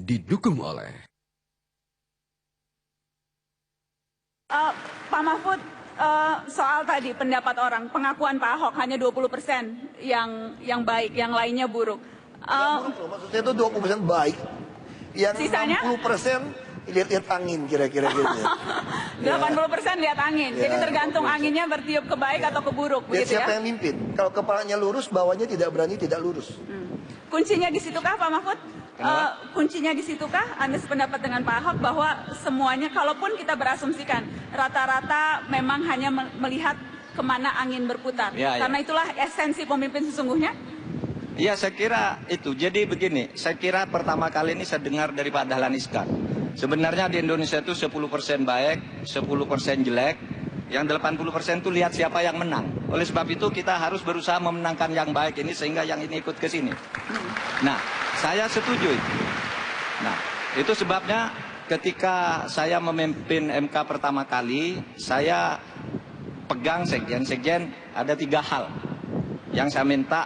didukung oleh Pak Mahfud, soal tadi pendapat orang, pengakuan Pak Ahok hanya 20% yang baik, yang lainnya buruk. Buruk loh, maksudnya itu 20% baik, yang Sisanya? 60% lihat-lihat angin kira-kira gitu ya. 80% lihat angin, Ya, jadi tergantung 20%. anginnya bertiup ke baik atau ke buruk, Lihat begitu siapa ya? yang mimpin. Kalau kepalanya lurus, bawahnya tidak berani tidak lurus. Kuncinya di situkah Pak Mahfud? Kuncinya di situkah Anda sependapat dengan Pak Ahok bahwa semuanya, kalaupun kita berasumsikan rata-rata memang hanya melihat kemana angin berputar, Ya, ya. karena itulah esensi pemimpin sesungguhnya? Iya, saya kira itu. Jadi begini, saya kira pertama kali ini saya dengar dari Pak Dahlan Iskan. Sebenarnya di Indonesia itu 10% baik, 10% jelek. Yang 80% itu lihat siapa yang menang. Oleh sebab itu kita harus berusaha memenangkan yang baik ini sehingga yang ini ikut ke sini. Nah, saya setuju itu. Nah, itu sebabnya ketika saya memimpin MK pertama kali, saya pegang sekjen. Sekjen ada 3 hal yang saya minta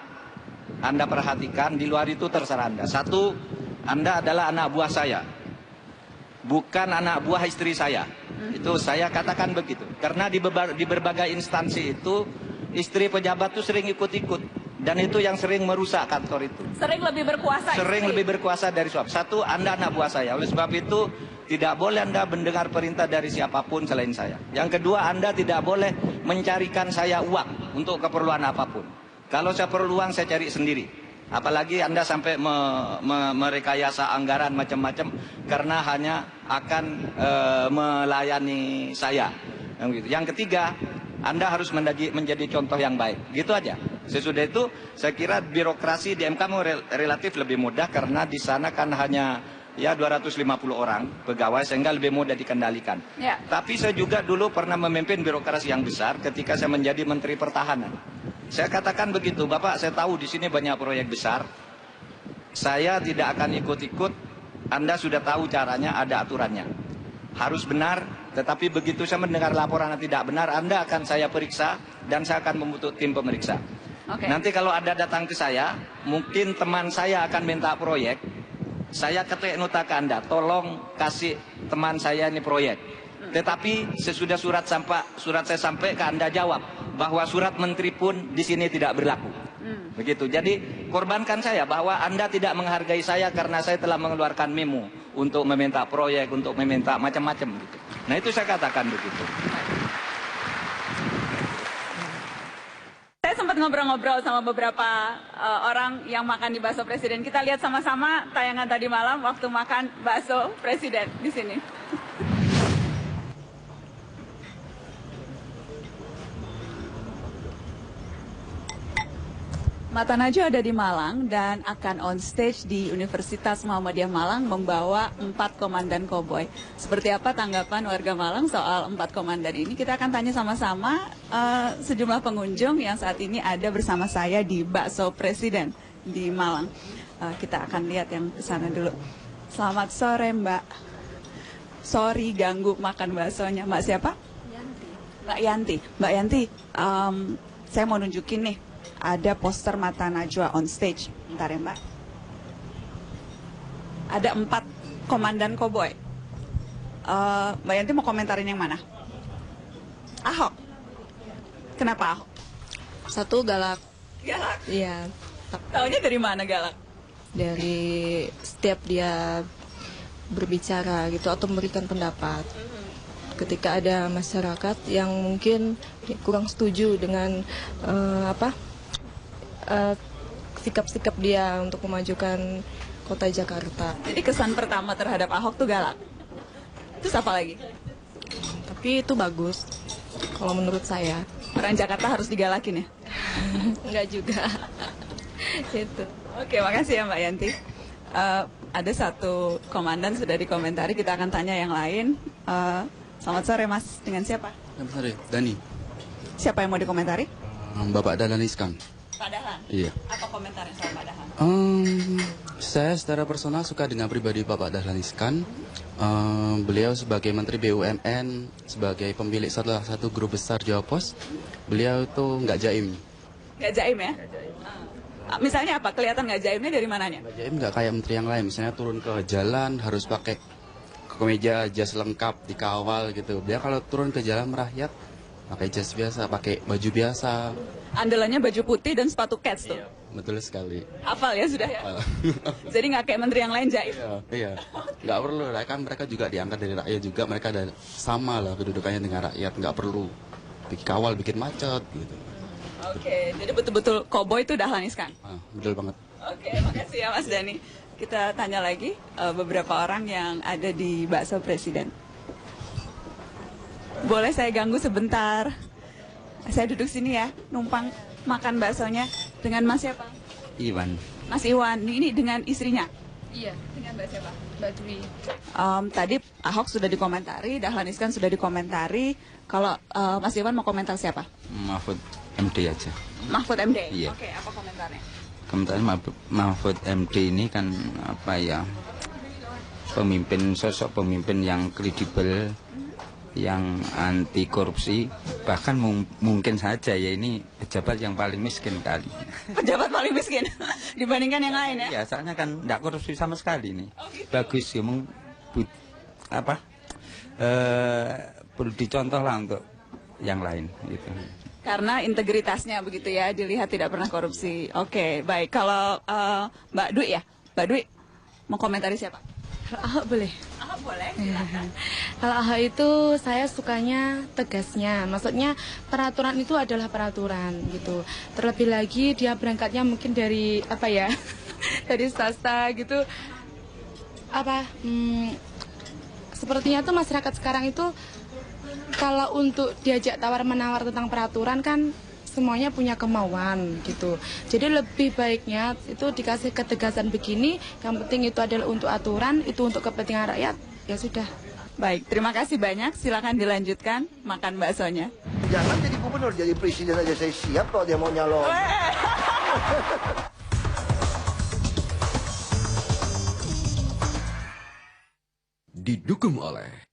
Anda perhatikan, di luar itu terserah Anda. 1, Anda adalah anak buah saya, bukan anak buah istri saya. Itu saya katakan begitu. Karena di berbagai instansi itu, istri pejabat itu sering ikut-ikut. Dan itu yang sering merusak kantor itu. Sering lebih berkuasa Sering istri. lebih berkuasa dari suami. 1, Anda anak buah saya. Oleh sebab itu, tidak boleh Anda mendengar perintah dari siapapun selain saya. Yang kedua, Anda tidak boleh mencarikan saya uang untuk keperluan apapun. Kalau saya perlu uang, saya cari sendiri. Apalagi Anda sampai merekayasa anggaran macam-macam karena hanya akan melayani saya. Yang ketiga, Anda harus menjadi contoh yang baik. Gitu aja. Sesudah itu, saya kira birokrasi di MK relatif lebih mudah karena di sana kan hanya 250 orang pegawai sehingga lebih mudah dikendalikan. Ya. Tapi saya juga dulu pernah memimpin birokrasi yang besar ketika saya menjadi Menteri Pertahanan. Saya katakan begitu, Bapak, saya tahu di sini banyak proyek besar. Saya tidak akan ikut-ikut. Anda sudah tahu caranya, ada aturannya. Harus benar, tetapi begitu saya mendengar laporan yang tidak benar, Anda akan saya periksa dan saya akan membentuk tim pemeriksa. Oke. Nanti kalau Anda datang ke saya, mungkin teman saya akan minta proyek. Saya ketik nota ke Anda, tolong kasih teman saya ini proyek. Tetapi sesudah surat saya sampai ke Anda jawab bahwa surat menteri pun di sini tidak berlaku. Begitu. Jadi korbankan saya bahwa Anda tidak menghargai saya karena saya telah mengeluarkan memo untuk meminta proyek, untuk meminta macam-macam gitu. Nah, itu saya katakan begitu. Saya sempat ngobrol-ngobrol sama beberapa orang yang makan di bakso presiden. Kita lihat sama-sama tayangan tadi malam waktu makan bakso presiden di sini. Mata Najwa ada di Malang dan akan on stage di Universitas Muhammadiyah Malang membawa 4 komandan koboi. Seperti apa tanggapan warga Malang soal 4 komandan ini? Kita akan tanya sama-sama sejumlah pengunjung yang saat ini ada bersama saya di Bakso Presiden di Malang. Kita akan lihat yang ke sana dulu. Selamat sore Mbak. Sorry ganggu makan baksonya. Mbak siapa? Yanti. Mbak Yanti. Mbak Yanti, saya mau nunjukin nih. Ada poster Mata Najwa on stage. Bentar ya Mbak. Ada 4 komandan koboi. Mbak Yanti mau komentarin yang mana? Ahok. Kenapa Ahok? Satu galak. Galak. Iya. Taunya dari mana galak? Dari setiap dia berbicara gitu atau memberikan pendapat. Ketika ada masyarakat yang mungkin kurang setuju dengan sikap-sikap dia untuk memajukan kota Jakarta. Jadi kesan pertama terhadap Ahok tuh galak. Terus apa lagi? Tapi itu bagus kalau menurut saya. Orang Jakarta harus digalakin ya? Enggak juga. Itu. Oke, makasih ya Mbak Yanti. Ada satu komandan sudah dikomentari, kita akan tanya yang lain. Selamat sore Mas, dengan siapa? Selamat sore, Dani. Siapa yang mau dikomentari? Bapak Dahlan Iskan. Pak Dahlan? Iya. Apa komentarnya soal Pak Dahlan? Saya secara personal suka dengan pribadi Bapak Dahlan Iskan. Beliau sebagai Menteri BUMN, sebagai pemilik salah satu grup besar Jawa Pos, beliau itu nggak jaim. Nggak jaim ya? Misalnya apa? Kelihatan nggak jaimnya dari mananya? Jaim nggak kayak menteri yang lain, misalnya turun ke jalan harus pakai kemeja, jas lengkap, dikawal gitu. Dia kalau turun ke jalan merakyat, pakai jas biasa, pakai baju biasa. Andalannya baju putih dan sepatu kets tuh. Betul sekali. Hafal ya sudah ya? Jadi nggak kayak menteri yang lain jaim? Iya, nggak perlu lah, kan mereka juga diangkat dari rakyat juga, mereka ada sama lah kedudukannya dengan rakyat, nggak perlu dikawal, bikin macet gitu. Oke, jadi betul-betul koboi itu Dahlan Iskan? Betul banget. Oke, makasih ya Mas Dani. Kita tanya lagi beberapa orang yang ada di Bakso Presiden. Boleh saya ganggu sebentar? Saya duduk sini ya, numpang makan baksonya dengan Mas siapa? Iwan. Mas Iwan, ini dengan istrinya? Iya, Dengan Mbak siapa? Mbak Dwi. Tadi Ahok sudah dikomentari, Dahlan Iskan sudah dikomentari. Kalau Mas Iwan mau komentar siapa? Mahfud MD aja. Mahfud MD? Iya. Oke, apa komentarnya? Kemudian Mahfud MD ini kan apa ya, sosok pemimpin yang kredibel, yang anti korupsi, bahkan mungkin saja ya ini pejabat yang paling miskin kali. Pejabat paling miskin dibandingkan yang lain ya? Ya, soalnya kan tidak korupsi sama sekali nih. Bagus ya, perlu dicontoh lah untuk yang lain gitu. Karena integritasnya begitu ya, dilihat tidak pernah korupsi. Oke, baik. Kalau Mbak Dwi ya, Mbak Dwi mau komentari siapa? Kalau Ahok boleh? Ahok boleh, silakan. Kalau Ahok itu saya sukanya tegasnya. Maksudnya peraturan itu adalah peraturan gitu. Terlebih lagi dia berangkatnya mungkin dari apa ya? Dari swasta gitu. Sepertinya tuh masyarakat sekarang itu kalau untuk diajak tawar-menawar tentang peraturan kan semuanya punya kemauan gitu. Jadi lebih baiknya itu dikasih ketegasan begini, yang penting itu adalah untuk aturan, itu untuk kepentingan rakyat, ya sudah. Baik, terima kasih banyak. Silakan dilanjutkan makan baksonya. Jangan jadi gubernur, jadi presiden aja saya siap kalau dia mau nyalon. Didukung oleh